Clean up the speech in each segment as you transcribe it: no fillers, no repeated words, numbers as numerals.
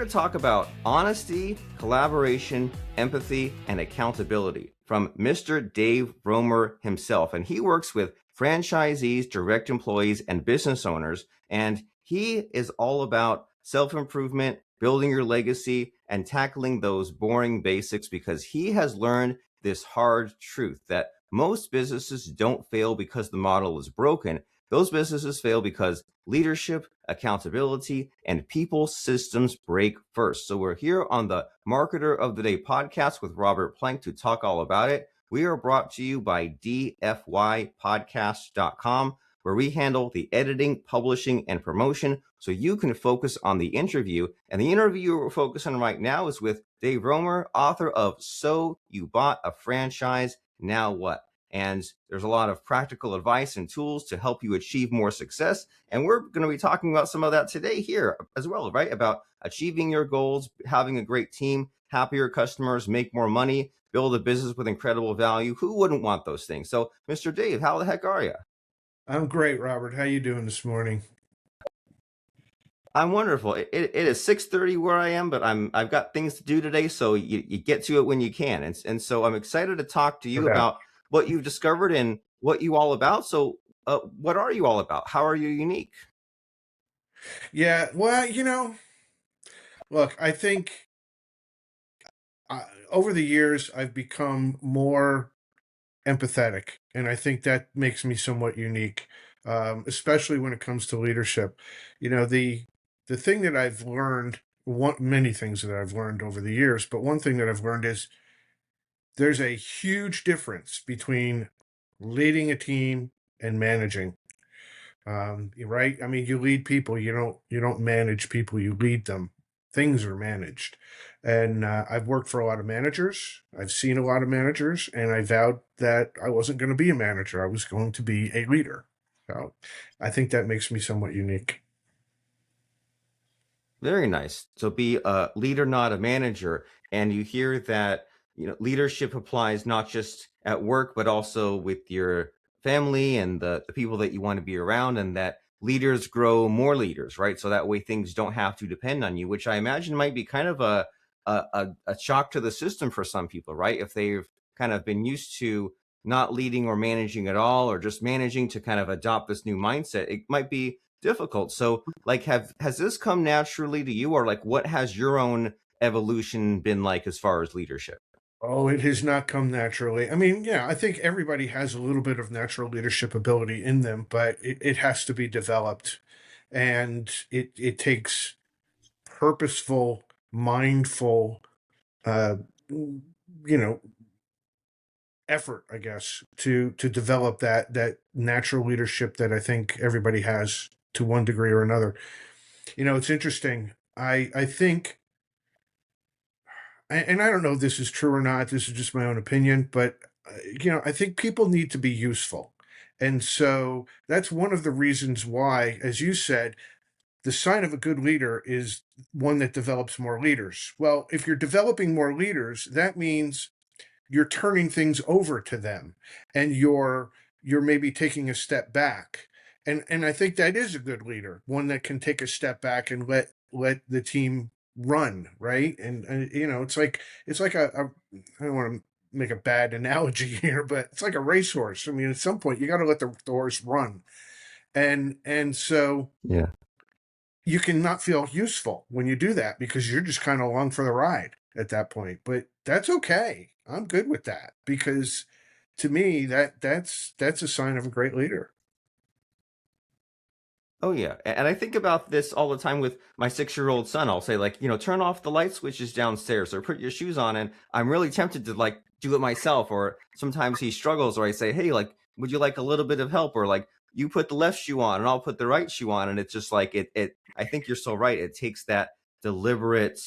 to talk about honesty, collaboration, empathy, and accountability from Mr. Dave Roemer himself. And he works with franchisees, direct employees, and business owners. And he is all about self-improvement, building your legacy, and tackling those boring basics because he has learned this hard truth that most businesses don't fail because the model is broken. Those businesses fail because leadership, accountability, and people systems break first. So we're here on the Marketer of the Day podcast with Robert Plank to talk all about it. We are brought to you by dfypodcast.com, where we handle the editing, publishing, and promotion so you can focus on the interview. And the interview we're focusing on right now is with Dave Roemer, author of So You Bought a Franchise, Now What? And there's a lot of practical advice and tools to help you achieve more success. And we're going to be talking about some of that today here as well, right? About achieving your goals, having a great team, happier customers, make more money, build a business with incredible value. Who wouldn't want those things? So, Mr. Dave, how the heck are you? I'm great, Robert. How you doing this morning? I'm wonderful. It is 6:30 where I am, but I've got things to do today, so you get to it when you can. And so I'm excited to talk to you Okay. about what you've discovered and what you all about. So what are you all about? How are you unique? Yeah, well, look, I think over the years I've become more empathetic, and I think that makes me somewhat unique, especially when it comes to leadership. The thing that I've learned, many things that I've learned over the years, but one thing that I've learned is there's a huge difference between leading a team and managing. Right? I mean, you lead people. You don't manage people. You lead them. Things are managed, and I've worked for a lot of managers. I've seen a lot of managers, and I vowed that I wasn't going to be a manager. I was going to be a leader. So, I think that makes me somewhat unique. Very nice. So be a leader, not a manager. And you hear that, leadership applies not just at work, but also with your family and the people that you want to be around, and that leaders grow more leaders, right? So that way things don't have to depend on you, which I imagine might be kind of a shock to the system for some people, right? If they've kind of been used to not leading or managing at all, or just managing to kind of adopt this new mindset, it might be difficult. So like has this come naturally to you, or like what has your own evolution been like as far as leadership? Oh, it has not come naturally. I mean, yeah, I think everybody has a little bit of natural leadership ability in them, but it has to be developed, and it takes purposeful, mindful, uh, you know, effort, I guess, to develop that natural leadership that I think everybody has to one degree or another. It's interesting. I think, and I don't know if this is true or not. This is just my own opinion, but I think people need to be useful, and so that's one of the reasons why, as you said, the sign of a good leader is one that develops more leaders. Well, if you're developing more leaders, that means you're turning things over to them, and you're maybe taking a step back. And I think that is a good leader, one that can take a step back and let the team run, right? And it's like a I don't want to make a bad analogy here, but it's like a racehorse. I mean, at some point you got to let the horse run. And so Yeah. you can not feel useful when you do that because you're just kind of along for the ride at that point. But that's okay. I'm good with that because to me that's a sign of a great leader. Oh yeah. And I think about this all the time with my 6-year-old son. I'll say like, turn off the light switches downstairs or put your shoes on. And I'm really tempted to like do it myself. Or sometimes he struggles, or I say, hey, like, would you like a little bit of help? Or like, you put the left shoe on and I'll put the right shoe on. And it's just like I think you're so right. It takes that deliberate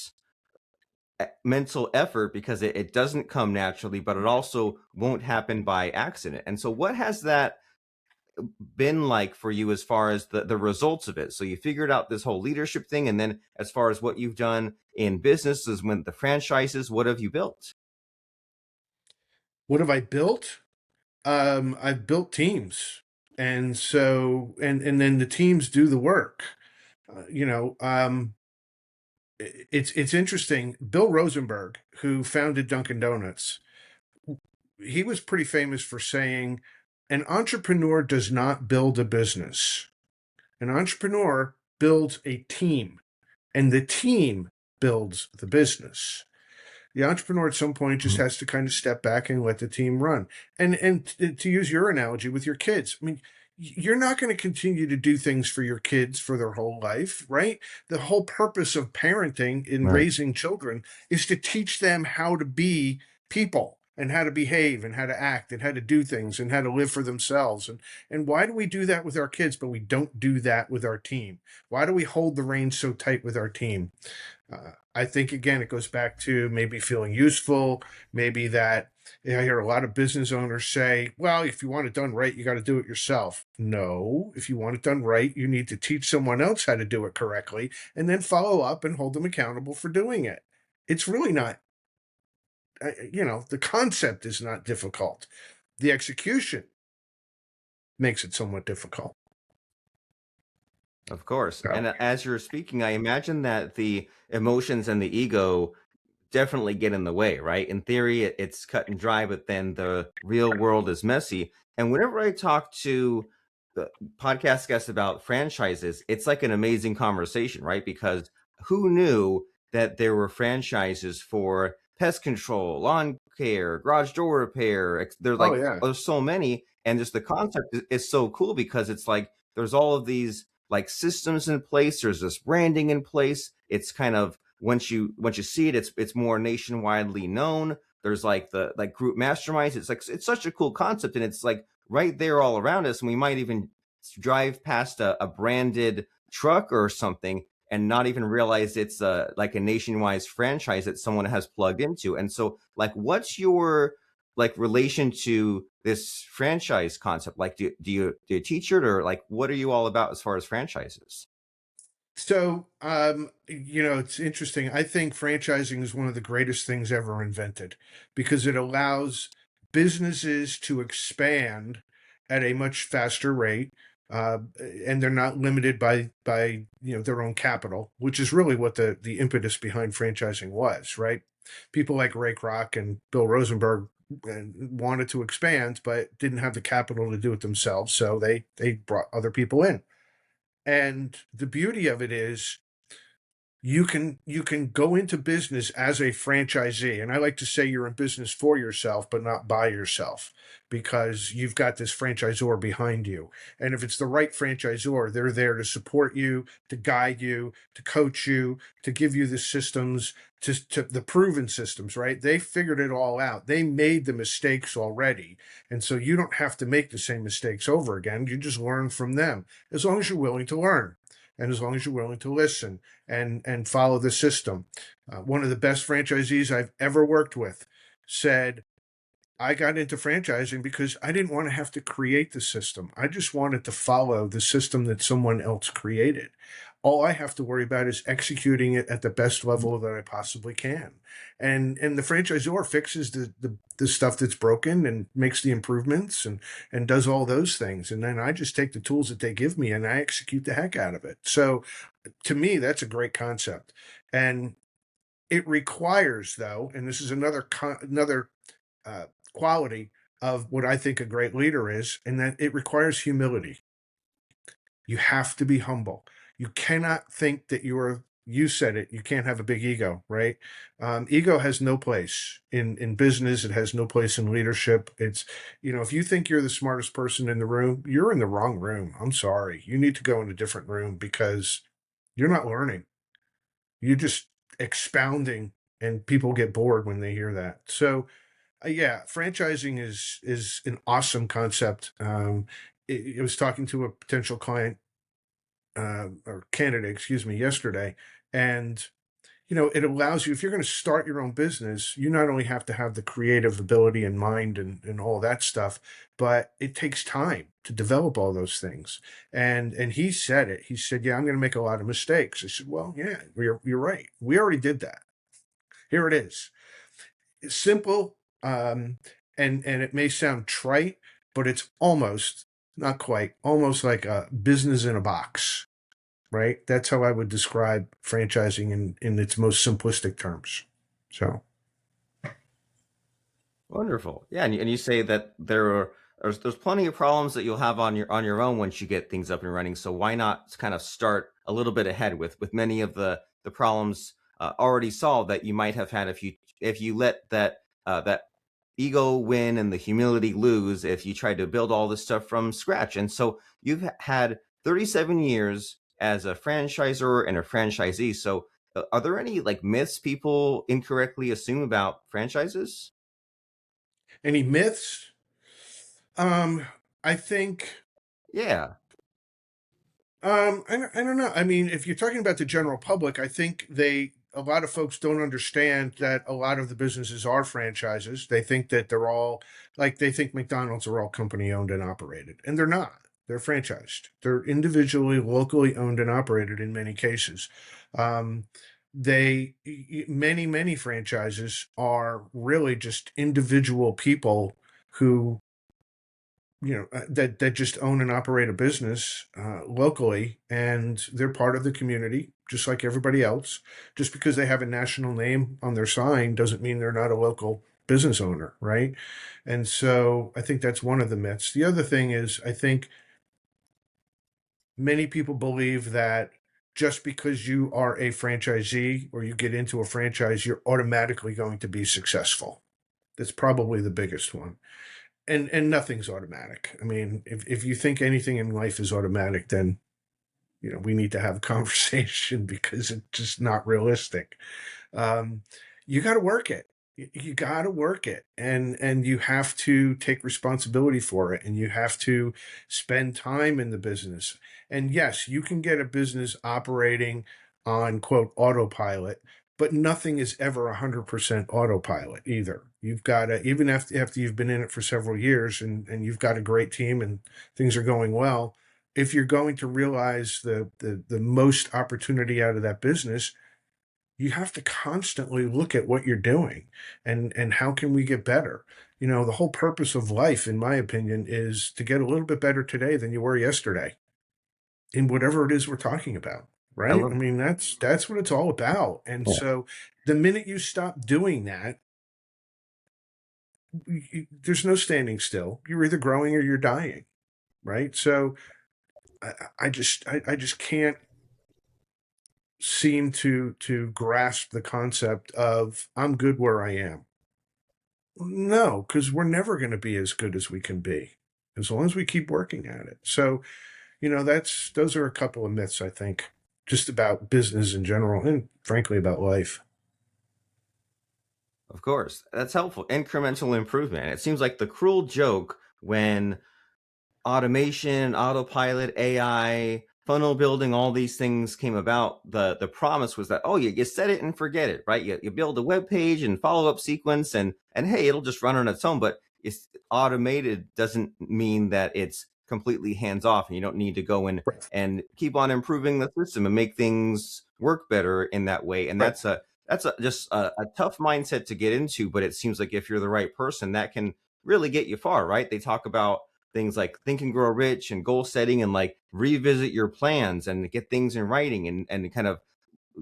mental effort because it doesn't come naturally, but it also won't happen by accident. And so what has that been like for you as far as the results of it? So you figured out this whole leadership thing, and then as far as what you've done in businesses, when the franchises, what have you built? What have I built? I've built teams, and so and then the teams do the work. Uh, you know, um, it's interesting. Bill Rosenberg, who founded Dunkin' Donuts, he was pretty famous for saying, an entrepreneur does not build a business. An entrepreneur builds a team, and the team builds the business. The entrepreneur at some point just has to kind of step back and let the team run. And to use your analogy with your kids, I mean, you're not going to continue to do things for your kids for their whole life, right? The whole purpose of parenting in Right. raising children is to teach them how to be people and how to behave and how to act and how to do things and how to live for themselves. And why do we do that with our kids, but we don't do that with our team? Why do we hold the reins so tight with our team? I think again, it goes back to maybe feeling useful. Maybe that I hear a lot of business owners say, well, if you want it done right, you got to do it yourself. No, if you want it done right, you need to teach someone else how to do it correctly and then follow up and hold them accountable for doing it. It's really not, the concept is not difficult. The execution makes it somewhat difficult. Of course. So, And as you're speaking, I imagine that the emotions and the ego definitely get in the way, right? In theory, it's cut and dry, but then the real world is messy. And whenever I talk to the podcast guests about franchises, it's like an amazing conversation, right? Because who knew that there were franchises for pest control, lawn care, garage door repair? oh yeah. There's so many. And just the concept is so cool because it's like there's all of these like systems in place. There's this branding in place. It's kind of once you see it, it's more nationwidely known. There's like the like group masterminds. It's like it's such a cool concept, and it's like right there all around us. And we might even drive past a branded truck or something and not even realize it's like a nationwide franchise that someone has plugged into. And so, like, what's your like relation to this franchise concept? Like, do you teach it, or like what are you all about as far as franchises? So, it's interesting. I think franchising is one of the greatest things ever invented because it allows businesses to expand at a much faster rate, uh, and they're not limited by their own capital, which is really what the impetus behind franchising was, right? People like Ray Kroc and Bill Rosenberg wanted to expand, but didn't have the capital to do it themselves, so they brought other people in. And the beauty of it is you can go into business as a franchisee. And I like to say you're in business for yourself, but not by yourself, because you've got this franchisor behind you. And if it's the right franchisor, they're there to support you, to guide you, to coach you, to give you the systems, to the proven systems, right? They figured it all out. They made the mistakes already. And so you don't have to make the same mistakes over again. You just learn from them as long as you're willing to learn and as long as you're willing to listen and follow the system. One of the best franchisees I've ever worked with said, I got into franchising because I didn't want to have to create the system. I just wanted to follow the system that someone else created. All I have to worry about is executing it at the best level that I possibly can. And the franchisor fixes the stuff that's broken and makes the improvements and does all those things. And then I just take the tools that they give me and I execute the heck out of it. So to me, that's a great concept. And it requires, though, and this is another uh, quality of what I think a great leader is, and that it requires humility. You have to be humble. You cannot think that you said it, you can't have a big ego, right? Ego has no place in business. It has no place in leadership. It's, if you think you're the smartest person in the room, you're in the wrong room. I'm sorry. You need to go in a different room because you're not learning. You're just expounding, and people get bored when they hear that. So, yeah, franchising is an awesome concept. I was talking to a potential client or candidate, excuse me, yesterday, and it allows you, if you're going to start your own business, you not only have to have the creative ability and mind and all that stuff, but it takes time to develop all those things. And he said it. He said, "Yeah, I'm going to make a lot of mistakes." I said, "Well, yeah, you're right. We already did that. Here it is. It's simple, and it may sound trite, but it's almost not quite, almost like a business in a box, right? That's how I would describe franchising in its most simplistic terms. So, Wonderful. Yeah, and you say that there's plenty of problems that you'll have on your own once you get things up and running. So why not kind of start a little bit ahead with many of the problems already solved that you might have had if you let that ego win and the humility lose if you tried to build all this stuff from scratch. And so you've had 37 years as a franchisor and a franchisee. So are there any like myths people incorrectly assume about franchises? any myths? I think Yeah. I don't know. I mean, if you're talking about the general public, I think a lot of folks don't understand that a lot of the businesses are franchises. They think that they're all like they think McDonald's are all company owned and operated, and they're not. They're franchised. They're individually, locally owned and operated in many cases. Um, many franchises are really just individual people who that just own and operate a business locally, and they're part of the community just like everybody else. Just because they have a national name on their sign doesn't mean they're not a local business owner, right? And so I think that's one of the myths. The other thing is, I think many people believe that just because you are a franchisee or you get into a franchise, you're automatically going to be successful. That's probably the biggest one. And nothing's automatic. I mean, if you think anything in life is automatic, then we need to have a conversation because it's just not realistic. Um, you got to work it. You got to work it, and you have to take responsibility for it, and you have to spend time in the business. And yes, you can get a business operating on quote autopilot, but nothing is ever 100% autopilot either. You've got to, even after you've been in it for several years and you've got a great team and things are going well, if you're going to realize the most opportunity out of that business, you have to constantly look at what you're doing and how can we get better. The whole purpose of life, in my opinion, is to get a little bit better today than you were yesterday in whatever it is we're talking about, I right? I love mean, that's what it's all about. And Yeah. so the minute you stop doing that, there's no standing still. You're either growing or you're dying, right? So I just can't seem to grasp the concept of I'm good where I am. No, because we're never going to be as good as we can be as long as we keep working at it. So, those are a couple of myths, I think, just about business in general and frankly about life. Of course. That's helpful. Incremental improvement. It seems like the cruel joke when automation, autopilot, AI, funnel building, all these things came about, the promise was that, oh, you set it and forget it, right? You build a web page and follow-up sequence and hey, it'll just run on its own. But it's automated doesn't mean that it's completely hands-off and you don't need to go in Right. and keep on improving the system and make things work better in that way. And Right. that's just a tough mindset to get into, but it seems like if you're the right person, that can really get you far, right? They talk about things like Think and Grow Rich and goal setting and like revisit your plans and get things in writing and kind of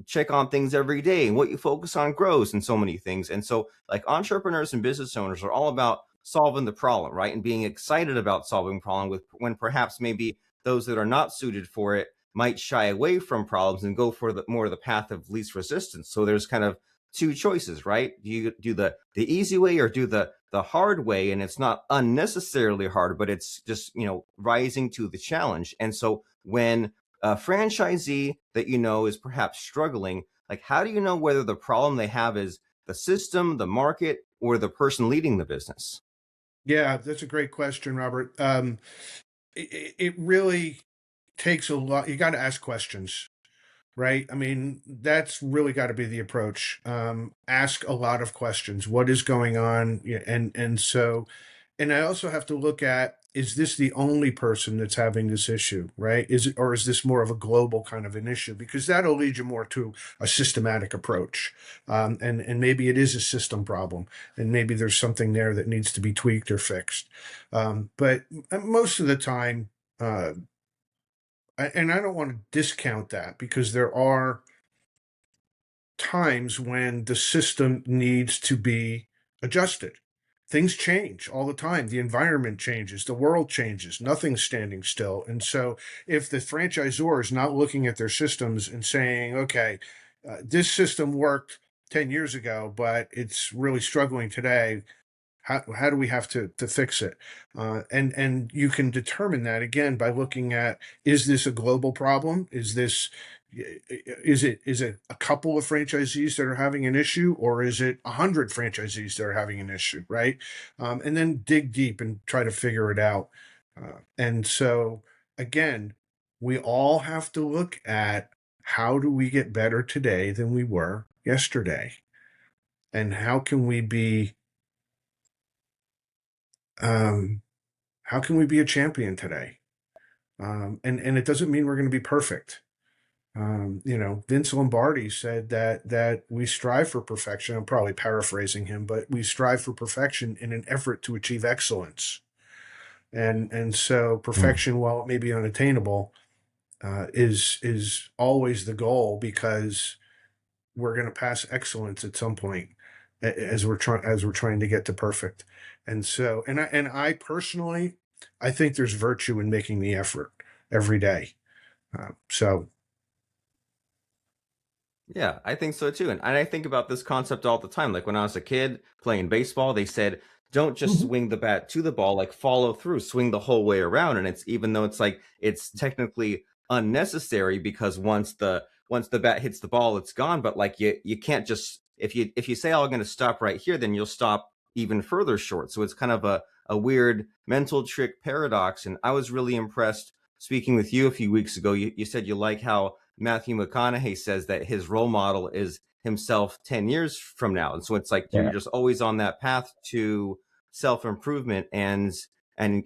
check on things every day, and what you focus on grows and so many things. And so like entrepreneurs and business owners are all about solving the problem, right? And being excited about solving problem with when perhaps maybe those that are not suited for it might shy away from problems and go for the more the path of least resistance. So there's kind of two choices, right? Do you do the easy way or do the hard way? And it's not unnecessarily hard, but it's just, rising to the challenge. And so when a franchisee that is perhaps struggling, like how do you know whether the problem they have is the system, the market, or the person leading the business? Yeah, that's a great question, Robert. It really takes a lot. You got to ask questions, right? I mean, that's really got to be the approach. Ask a lot of questions. What is going on? Yeah, and I also have to look at, is this the only person that's having this issue, right? Or is this more of a global kind of an issue? Because that'll lead you more to a systematic approach. And maybe it is a system problem, and maybe there's something there that needs to be tweaked or fixed. But most of the time, uh, and I don't want to discount that, because there are times when the system needs to be adjusted. Things change all the time. The environment changes, the world changes, nothing's standing still. And so, if the franchisor is not looking at their systems and saying, okay, this system worked 10 years ago, but it's really struggling today, how do we have to fix it? And you can determine that again by looking at, is this a global problem? Is it a couple of franchisees that are having an issue, or is it 100 franchisees that are having an issue, right? And then dig deep and try to figure it out. And so again, we all have to look at, how do we get better today than we were yesterday? And um, how can we be a champion today? And it doesn't mean we're going to be perfect. Vince Lombardi said that we strive for perfection. I'm probably paraphrasing him, but we strive for perfection in an effort to achieve excellence. And so perfection, while it may be unattainable, is always the goal, because we're going to pass excellence at some point, as we're trying to get to perfect. And so, and I personally, I think there's virtue in making the effort every day. So Yeah, I think so too. And I think about this concept all the time. Like when I was a kid playing baseball, they said, don't just Mhm. swing the bat to the ball, like follow through, swing the whole way around. And it's, even though it's like it's technically unnecessary, because once the bat hits the ball, it's gone. But like you can't just, if you say, oh, I'm gonna stop right here, then you'll stop even further short. So it's kind of a weird mental trick paradox. And I was really impressed speaking with you a few weeks ago. You said you like how Matthew McConaughey says that his role model is himself 10 years from now. And so it's like you're Yeah. just always on that path to self-improvement and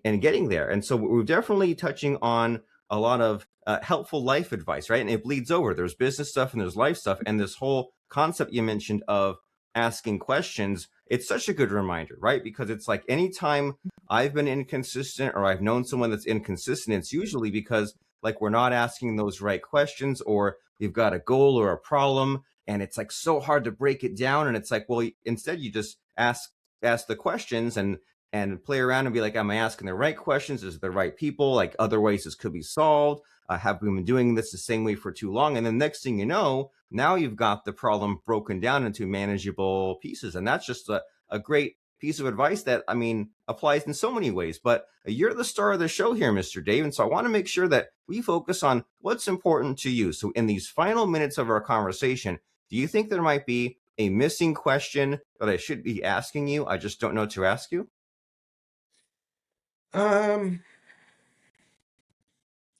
getting there. And so we're definitely touching on a lot of helpful life advice, right? And it bleeds over. There's business stuff and there's life stuff. And this whole concept you mentioned of asking questions, it's such a good reminder, right? Because it's like anytime I've been inconsistent or I've known someone that's inconsistent, it's usually because like we're not asking those right questions, or you've got a goal or a problem and it's like so hard to break it down. And it's like, well, instead you just ask the questions and play around and be like, am I asking the right questions? Is it the right people? Like other ways this could be solved? Have we been doing this the same way for too long? And then next thing you know, now you've got the problem broken down into manageable pieces. And that's just a great piece of advice that, I mean, applies in so many ways. But you're the star of the show here, Mr. Dave. And so I want to make sure that we focus on what's important to you. So in these final minutes of our conversation, do you think there might be a missing question that I should be asking you? I just don't know to ask you. um,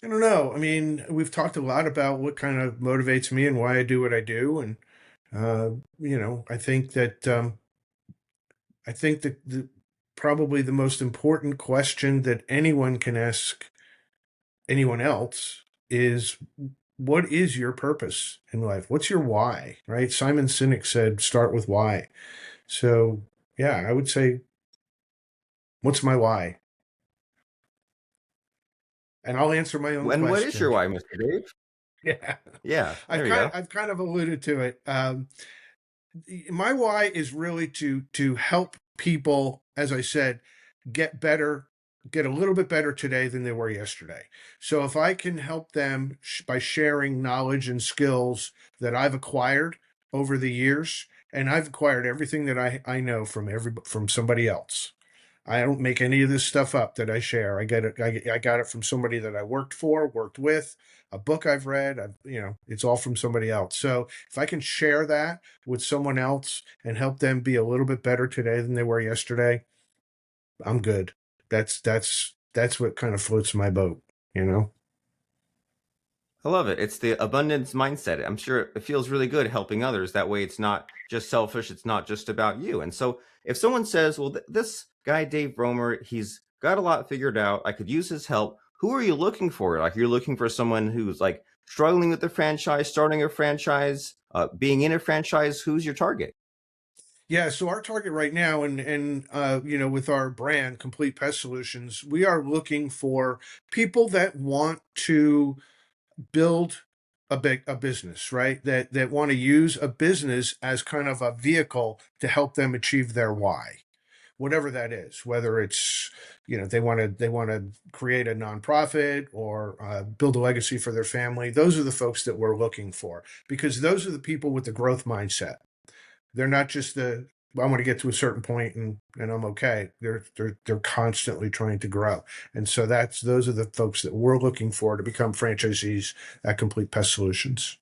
I don't know. I mean, we've talked a lot about what kind of motivates me and why I do what I do, and I think that probably the most important question that anyone can ask anyone else is, what is your purpose in life? What's your why? Right? Simon Sinek said, start with why. So yeah, I would say, what's my why? And I'll answer my own And what is your question. why, Mr. Dave? Yeah, Yeah, I've there we kind go. of, I've kind of alluded to it. My why is really to help people, as I said, get better, get a little bit better today than they were yesterday. So if I can help them by sharing knowledge and skills that I've acquired over the years, and I've acquired everything that I know from somebody else. I don't make any of this stuff up that I share. I get it. I got it from somebody that I worked for, worked with, a book I've read. It's all from somebody else. So if I can share that with someone else and help them be a little bit better today than they were yesterday, I'm good. That's what kind of floats my boat, you know? I love it. It's the abundance mindset. I'm sure it feels really good helping others. That way it's not just selfish. It's not just about you. And so if someone says, well, this guy, Dave Roemer, he's got a lot figured out, I could use his help. Who are you looking for? Like you're looking for someone who's like struggling with the franchise, starting a franchise, being in a franchise. Who's your target? Yeah, so our target right now, and with our brand, Complete Pest Solutions, we are looking for people that want to build a business, right? That want to use a business as kind of a vehicle to help them achieve their why, whatever that is. Whether it's they want to create a nonprofit or build a legacy for their family. Those are the folks that we're looking for, because those are the people with the growth mindset. They're not just I want to get to a certain point and I'm okay. They're constantly trying to grow. And so those are the folks that we're looking for to become franchisees at Complete Pest Solutions.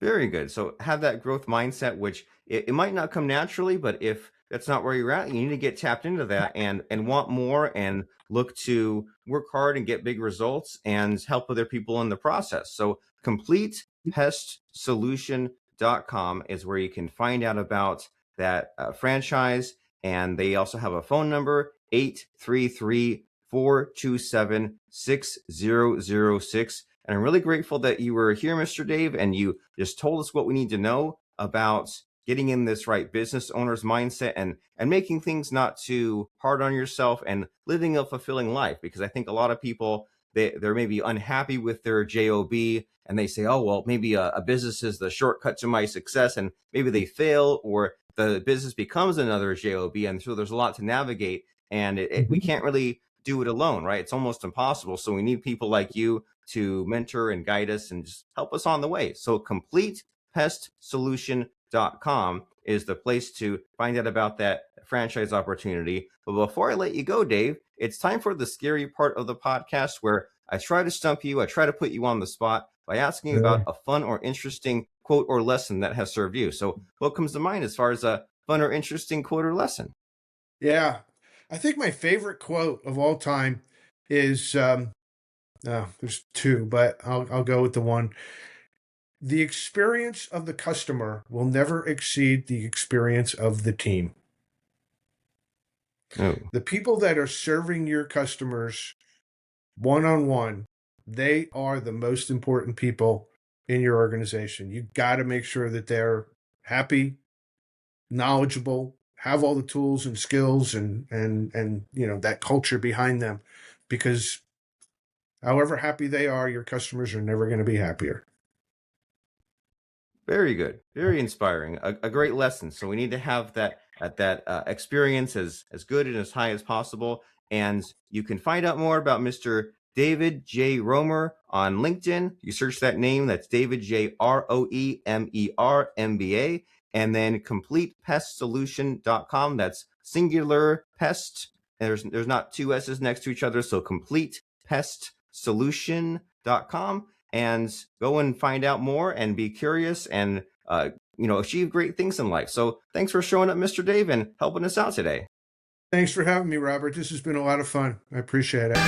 Very good. So have that growth mindset, which it might not come naturally, but if that's not where you're at, you need to get tapped into that and want more and look to work hard and get big results and help other people in the process. So CompletePestSolution.com is where you can find out about that franchise. And they also have a phone number, 833-427-6006. And I'm really grateful that you were here, Mr. Dave, and you just told us what we need to know about getting in this right business owner's mindset and making things not too hard on yourself and living a fulfilling life. Because I think a lot of people, they're maybe unhappy with their job and they say, oh, well, maybe a business is the shortcut to my success, and maybe they fail or the business becomes another job. And so there's a lot to navigate, and we can't really do it alone, right? It's almost impossible. So we need people like you to mentor and guide us and just help us on the way. So CompletePestSolution.com is the place to find out about that franchise opportunity. But before I let you go, Dave, it's time for the scary part of the podcast where I try to stump you. I try to put you on the spot by asking about a fun or interesting quote or lesson that has served you. So what comes to mind as far as a fun or interesting quote or lesson? Yeah. I think my favorite quote of all time is there's two, but I'll go with the one. The experience of the customer will never exceed the experience of the team. Oh, The people that are serving your customers one-on-one, they are the most important people in your organization. You got to make sure that they're happy, knowledgeable, have all the tools and skills and that culture behind them, because however happy they are, your customers are never going to be happier. very good. Very inspiring. A great lesson. So we need to have that experience as good and as high as possible. And you can find out more about Mr. David J. Roemer on LinkedIn. You search that name. That's David J. Roemer MBA. And then CompletePestSolution.com. That's singular pest. There's not two S's next to each other. So CompletePestSolution.com. And go and find out more and be curious and achieve great things in life. So thanks for showing up, Mr. Dave, and helping us out today. Thanks for having me, Robert. This has been a lot of fun. I appreciate it.